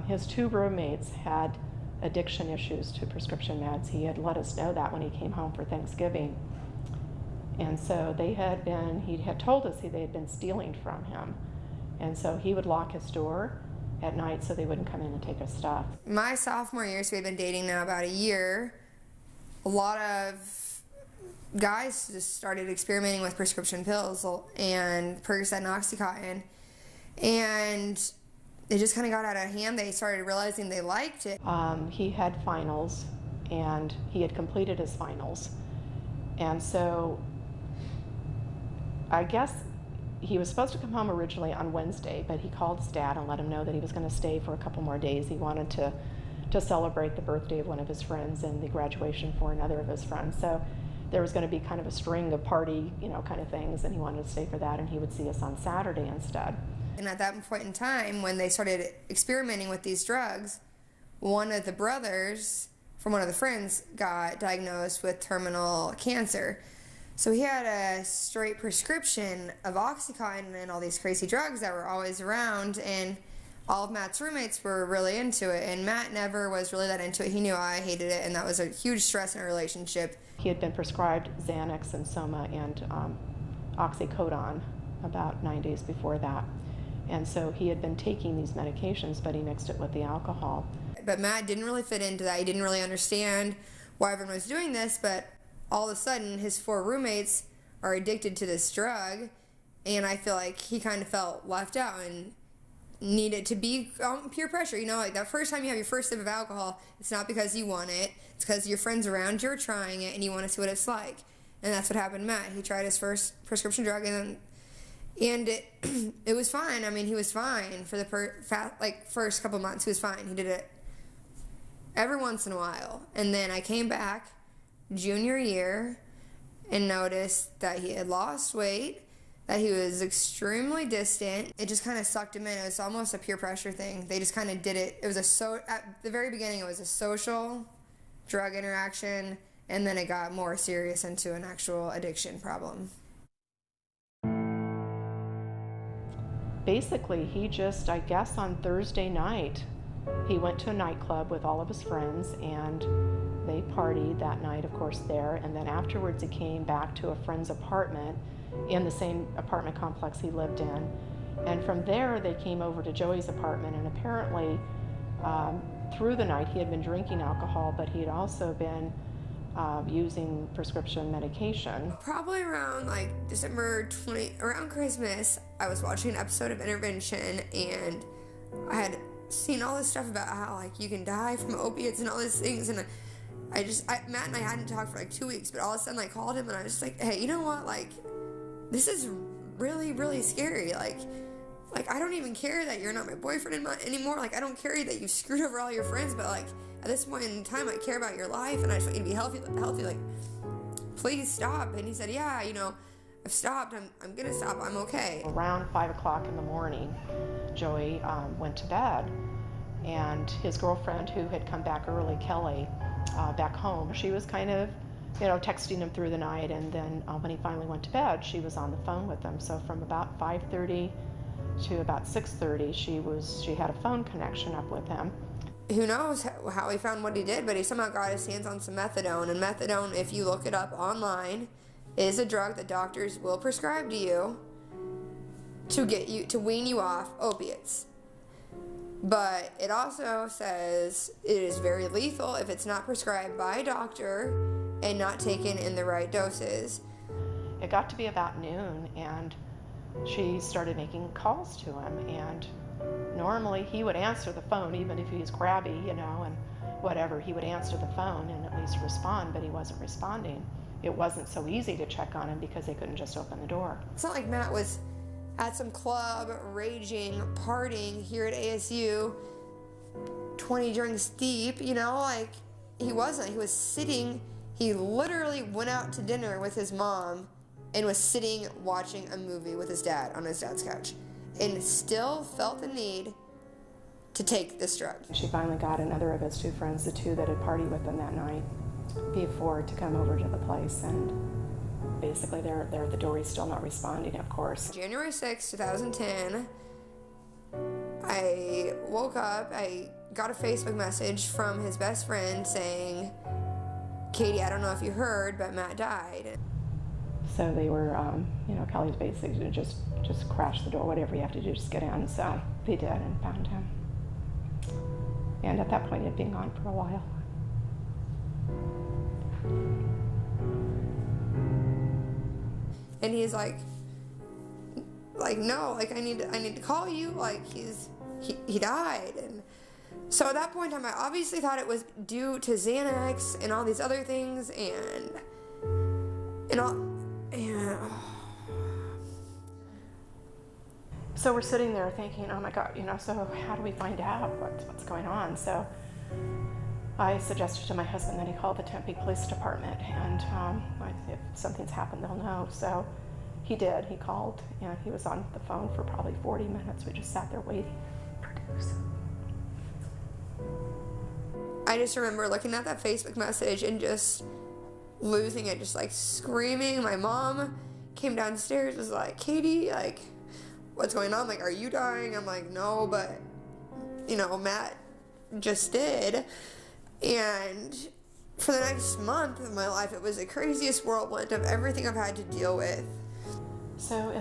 His two roommates had addiction issues to prescription meds. He had let us know that when he came home for Thanksgiving. And so he had told us they had been stealing from him. And so he would lock his door at night so they wouldn't come in and take his stuff. My sophomore year, so we've been dating now about a year, a lot of guys just started experimenting with prescription pills and Percocet and Oxycontin. And it just kind of got out of hand. They started realizing they liked it. He had finals, and he had completed his finals. And so I guess he was supposed to come home originally on Wednesday, but he called his dad and let him know that he was going to stay for a couple more days. He wanted to celebrate the birthday of one of his friends and the graduation for another of his friends. So there was going to be kind of a string of party, kind of things, and he wanted to stay for that, and he would see us on Saturday instead. And at that point in time, when they started experimenting with these drugs, one of the brothers from one of the friends got diagnosed with terminal cancer. So he had a straight prescription of Oxycontin and all these crazy drugs that were always around, and all of Matt's roommates were really into it, and Matt never was really that into it. He knew I hated it, and that was a huge stress in our relationship. He had been prescribed Xanax and Soma and oxycodone about 9 days before that. And so he had been taking these medications, but he mixed it with the alcohol. But Matt didn't really fit into that. He didn't really understand why everyone was doing this, but all of a sudden his 4 roommates are addicted to this drug, and I feel like he kind of felt left out and needed to be peer pressure. Like that first time you have your first sip of alcohol, it's not because you want it, it's because your friends around you are trying it and you want to see what it's like. And that's what happened to Matt. He tried his first prescription drug, and it was fine. I mean, he was fine for the first couple months. He was fine. He did it every once in a while. And then I came back junior year and noticed that he had lost weight, that he was extremely distant. It just kind of sucked him in. It was almost a peer pressure thing. They just kind of did it. It was at the very beginning, it was a social drug interaction, and then it got more serious into an actual addiction problem. Basically, he just, I guess on Thursday night, he went to a nightclub with all of his friends, and they partied that night, of course, there. And then afterwards, he came back to a friend's apartment in the same apartment complex he lived in. And from there, they came over to Joey's apartment, and apparently, through the night, he had been drinking alcohol, but he had also been using prescription medication. Probably around December 20, around Christmas, I was watching an episode of Intervention, and I had seen all this stuff about how you can die from opiates and all these things, and Matt and I hadn't talked for 2 weeks, but all of a sudden I called him and I was just like, hey, you know what, this is really, really scary. I don't even care that you're not my boyfriend anymore. I don't care that you screwed over all your friends, but at this point in time, I care about your life, and I just want you to be healthy. Please stop. And he said, yeah, I've stopped. I'm gonna stop. I'm okay. Around 5 o'clock in the morning, Joey went to bed, and his girlfriend, who had come back early, Kelly, back home, she was kind of, texting him through the night, and then when he finally went to bed, she was on the phone with him. So from about 5:30 to about 6:30, she had a phone connection up with him. Who knows how he found what he did, but he somehow got his hands on some methadone. And methadone, if you look it up online, is a drug that doctors will prescribe to you to wean you off opiates. But it also says it is very lethal if it's not prescribed by a doctor and not taken in the right doses. It got to be about noon, and she started making calls to him, and normally he would answer the phone, even if he was crabby, and whatever, he would answer the phone and at least respond, but he wasn't responding. It wasn't so easy to check on him because they couldn't just open the door. It's not like Matt was at some club, raging, partying here at ASU, 20 drinks deep, he wasn't. He was sitting, he literally went out to dinner with his mom and was sitting watching a movie with his dad on his dad's couch, and still felt the need to take this drug. She finally got another of his 2 friends, the 2 that had partied with him that night before, to come over to the place, and basically they're at the door. He's still not responding, of course. January 6, 2010, I woke up, I got a Facebook message from his best friend saying, Katie, I don't know if you heard, but Matt died. So they were, Kelly's basically just crash the door, whatever you have to do, just get in. So they did and found him. And at that point, he'd been gone for a while. And he's like, no, like I need to call you, like he died. And so at that point in time, I obviously thought it was due to Xanax and all these other things, and So we're sitting there thinking, oh my God, so how do we find out what's going on? So I suggested to my husband that he call the Tempe Police Department, and if something's happened, they'll know. So he did. He called, and he was on the phone for probably 40 minutes. We just sat there waiting for news. I just remember looking at that Facebook message and just losing it, just like screaming. My mom came downstairs, was like, Katie, like, what's going on? Like, are you dying? I'm like, no, but, Matt just did. And for the next month of my life, it was the craziest whirlwind of everything I've had to deal with. So,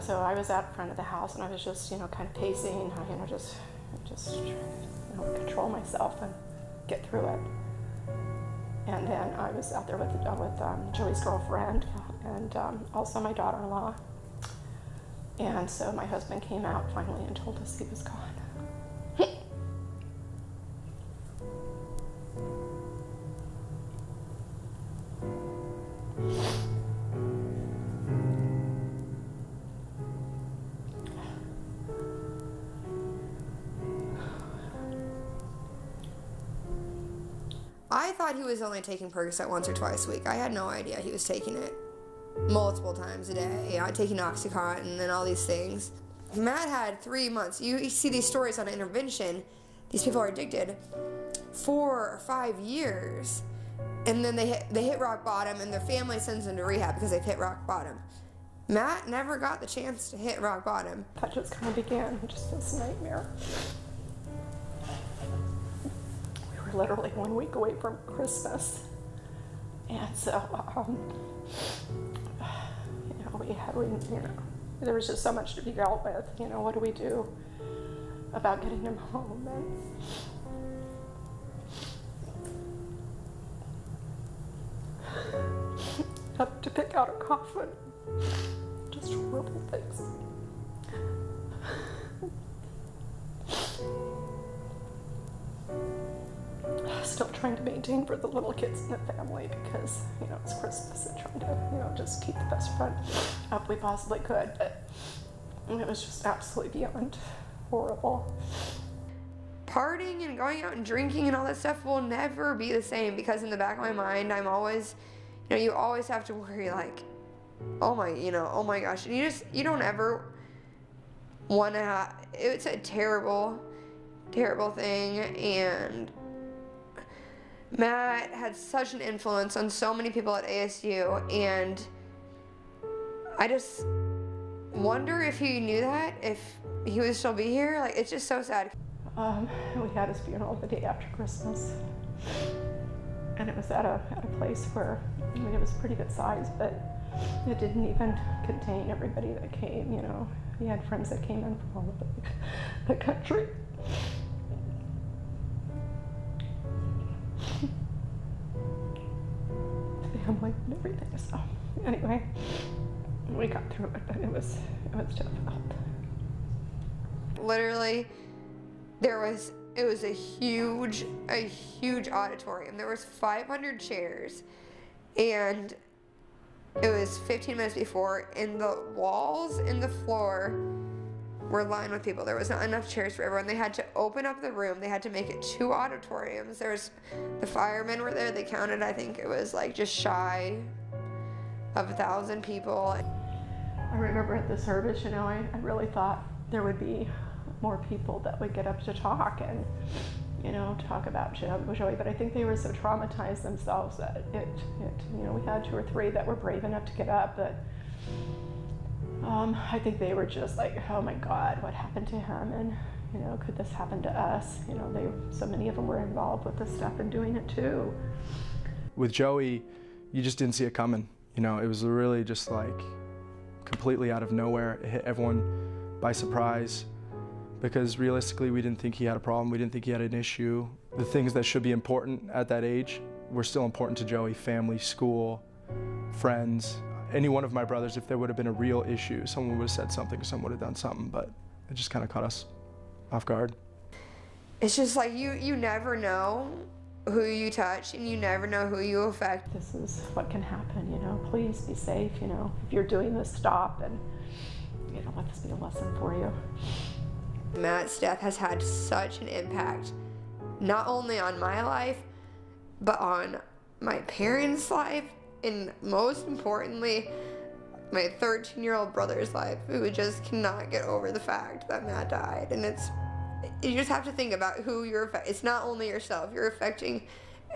so I was out front of the house, and I was just, kind of pacing, just trying to, control myself and get through it. And then I was out there with Joey's girlfriend and also my daughter-in-law. And so my husband came out finally and told us he was gone. I thought he was only taking Percocet once or twice a week. I had no idea he was taking it multiple times a day, taking Oxycontin and all these things. Matt had 3 months. You see these stories on intervention. These people are addicted 4 or 5 years, and then they hit rock bottom, and their family sends them to rehab because they've hit rock bottom. Matt never got the chance to hit rock bottom. That just kind of began just this nightmare. We were literally 1 week away from Christmas, and so there was just so much to be dealt with. What do we do about getting him home? And have to pick out a coffin. Just horrible things. Still trying to maintain for the little kids in the family because, it's Christmas and trying to, just keep the best friend up we possibly could. But it was just absolutely beyond horrible. Partying and going out and drinking and all that stuff will never be the same because in the back of my mind, I'm always, you always have to worry like, oh my gosh. And you don't ever want to have, it's a terrible, terrible thing. And Matt had such an influence on so many people at ASU, and I just wonder if he knew that, if he would still be here. Like, it's just so sad. We had his funeral the day after Christmas, and it was at a place where, it was pretty good size, but it didn't even contain everybody that came. He had friends that came in from all over the country. Family and everything. So anyway, we got through it, but it was difficult. Literally, it was a huge auditorium. There was 500 chairs, and it was 15 minutes before, and the walls and the floor were lined with people. There was not enough chairs for everyone. They had to open up the room. They had to make it 2 auditoriums. The firemen were there. They counted, I think it was like just shy of 1,000 people. I remember at the service, I really thought there would be more people that would get up to talk and, talk about Joey, but I think they were so traumatized themselves that we had 2 or 3 that were brave enough to get up, but I think they were just like, oh my God, what happened to him? And, You know, could this happen to us? You know, so many of them were involved with this stuff and doing it too. With Joey, you just didn't see it coming. You know, it was really just like completely out of nowhere. It hit everyone by surprise because realistically we didn't think he had a problem. We didn't think he had an issue. The things that should be important at that age were still important to Joey: family, school, friends. Any one of my brothers, if there would have been a real issue, someone would have said something, someone would have done something, but it just kind of caught us off guard. It's just like you never know who you touch, and you never know who you affect. This is what can happen, you know. Please be safe, you know. If you're doing this, stop, and, you know, let this be a lesson for you. Matt's death has had such an impact, not only on my life, but on my parents' life, and most importantly, my 13-year-old brother's life, who just cannot get over the fact that Matt died. And you just have to think about who you're affecting. It's not only yourself, you're affecting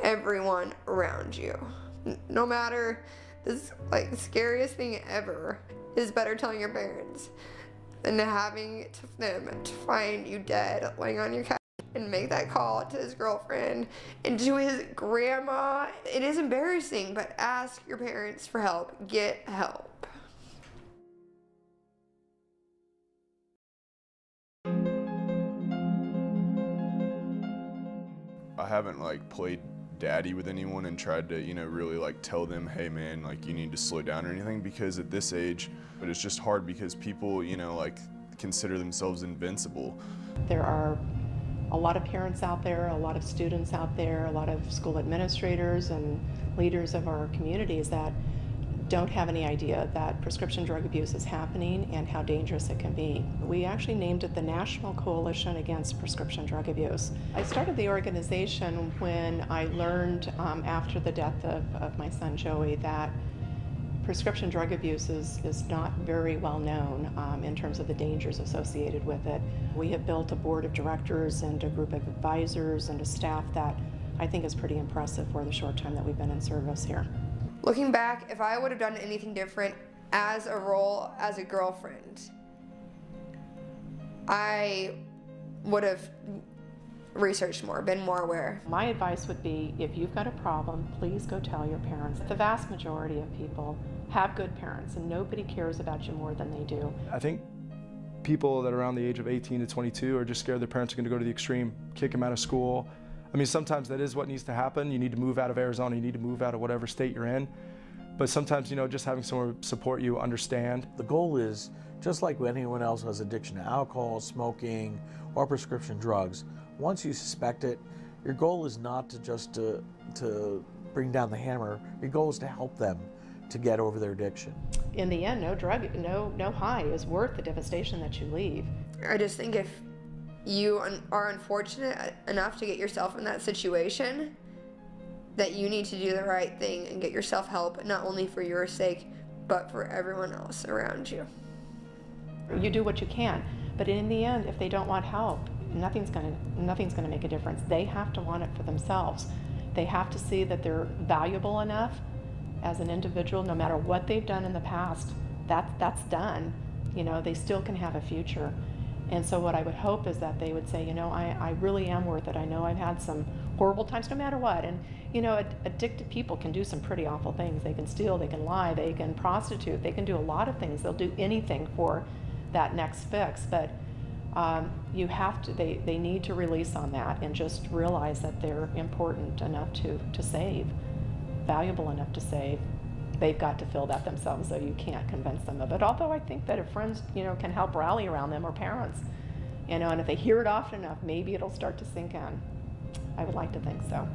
everyone around you. No matter, this, like, the scariest thing ever is better telling your parents than having them to find you dead laying on your couch and make that call to his girlfriend and to his grandma. It is embarrassing, but ask your parents for help. Get help. I haven't like played daddy with anyone and tried to, you know, really like tell them, hey man, like you need to slow down or anything, because at this age, but it's just hard because people, you know, like consider themselves invincible. There are a lot of parents out there, a lot of students out there, a lot of school administrators and leaders of our communities that don't have any idea that prescription drug abuse is happening and how dangerous it can be. We actually named it the National Coalition Against Prescription Drug Abuse. I started the organization when I learned after the death of my son Joey that prescription drug abuse is not very well known in terms of the dangers associated with it. We have built a board of directors and a group of advisors and a staff that I think is pretty impressive for the short time that we've been in service here. Looking back, if I would have done anything different as a role as a girlfriend, I would have researched more, been more aware. My advice would be, if you've got a problem, please go tell your parents. The vast majority of people have good parents, and nobody cares about you more than they do. I think people that are around the age of 18 to 22 are just scared their parents are going to go to the extreme, kick them out of school. I mean, sometimes that is what needs to happen. You need to move out of Arizona, you need to move out of whatever state you're in. But sometimes, you know, just having someone support you, understand. The goal is, just like anyone else has addiction to alcohol, smoking, or prescription drugs, once you suspect it, your goal is not to just to bring down the hammer. Your goal is to help them to get over their addiction. In the end, no high is worth the devastation that you leave. I just think if you are unfortunate enough to get yourself in that situation, that you need to do the right thing and get yourself help, not only for your sake, but for everyone else around you. You do what you can, but in the end, if they don't want help, nothing's gonna make a difference. They have to want it for themselves. They have to see that they're valuable enough as an individual, no matter what they've done in the past. That's done. You know, they still can have a future. And so what I would hope is that they would say, you know, I really am worth it. I know I've had some horrible times, no matter what. And, you know, addicted people can do some pretty awful things. They can steal, they can lie, they can prostitute, they can do a lot of things. They'll do anything for that next fix. But you have to, they need to release on that and just realize that they're important enough to save, valuable enough to save. They've got to feel that themselves, so you can't convince them of it. Although I think that if friends, you know, can help rally around them, or parents, you know, and if they hear it often enough, maybe it'll start to sink in. I would like to think so.